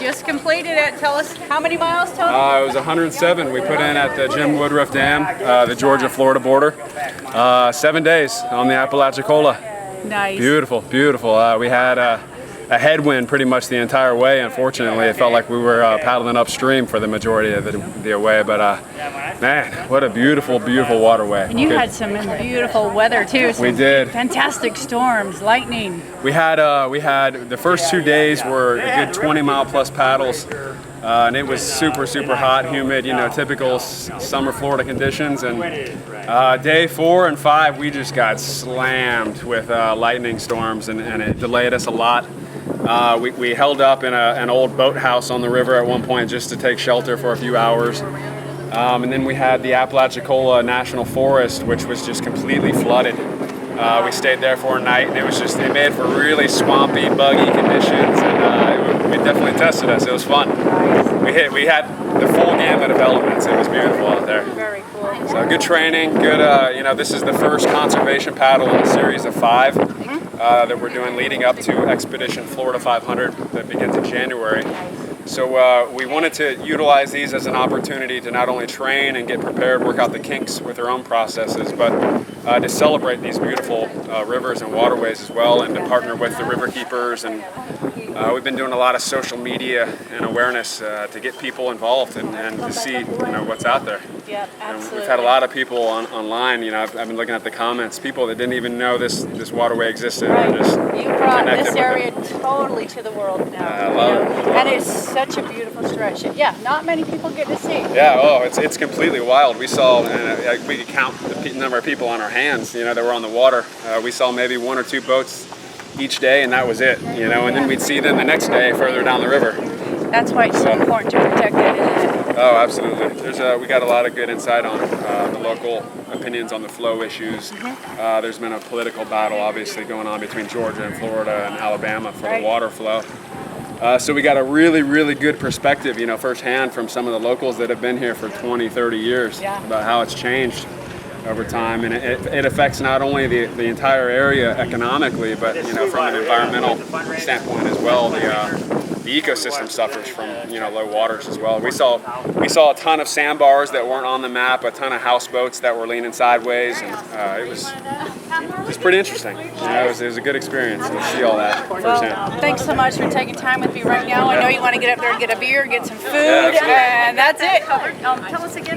just completed it. Tell us how many miles total? It was 107 we put in at the Jim Woodruff Dam, the Georgia-Florida border. 7 days on the Apalachicola. Nice. Beautiful, beautiful. We had a headwind pretty much the entire way. Unfortunately, it felt like we were paddling upstream for the majority of the way. But man, what a beautiful, beautiful waterway. And you had some beautiful weather too. We did. Fantastic storms, lightning. We had the first 2 days were a good 20-mile-plus paddles. And it was super, super hot, humid, you know, typical summer Florida conditions. And day 4 and 5, we just got slammed with lightning storms, and it delayed us a lot. We held up in an old boathouse on the river at one point just to take shelter for a few hours. And then we had the Apalachicola National Forest, which was just completely flooded. We stayed there for a night, and it made for really swampy, buggy conditions, and it definitely tested us. It was fun. We had the full gamut of elements. It was beautiful out there. Very cool. So good training, good. You know, this is the first conservation paddle in a series of 5 that we're doing leading up to Expedition Florida 500 that begins in January. So we wanted to utilize these as an opportunity to not only train and get prepared, work out the kinks with our own processes, but to celebrate these beautiful rivers and waterways as well, and to partner with the river keepers. And we've been doing a lot of social media and awareness to get people involved and to see, you know, what's out there. Yeah, absolutely. We've had a lot of people online. You know, I've been looking at the comments. People that didn't even know this waterway existed. Right. Just You brought this with area totally to the world now. I love it. And it's such a beautiful stretch. Yeah, not many people get to see. Yeah, oh, it's completely wild. We saw, we could count the number of people on our hands, you know, that were on the water. We saw maybe 1 or 2 boats each day, and that was it, you know, and then we'd see them the next day further down the river. That's why it's so important to protect it, isn't it? Oh, absolutely. We got a lot of good insight on the local opinions on the flow issues. There's been a political battle, obviously, going on between Georgia and Florida and Alabama for the water flow. So we got a really, really good perspective, you know, firsthand from some of the locals that have been here for 20, 30 years about how it's changed over time. And it affects not only the entire area economically, but, you know, from an environmental standpoint as well. The ecosystem suffers from, you know, low waters as well. We saw a ton of sandbars that weren't on the map, a ton of houseboats that were leaning sideways, and it was pretty interesting. You know, it was a good experience to see all that firsthand. Well, thanks so much for taking time with me right now. I know you want to get up there and get a beer, get some food, and that's it. Tell us again.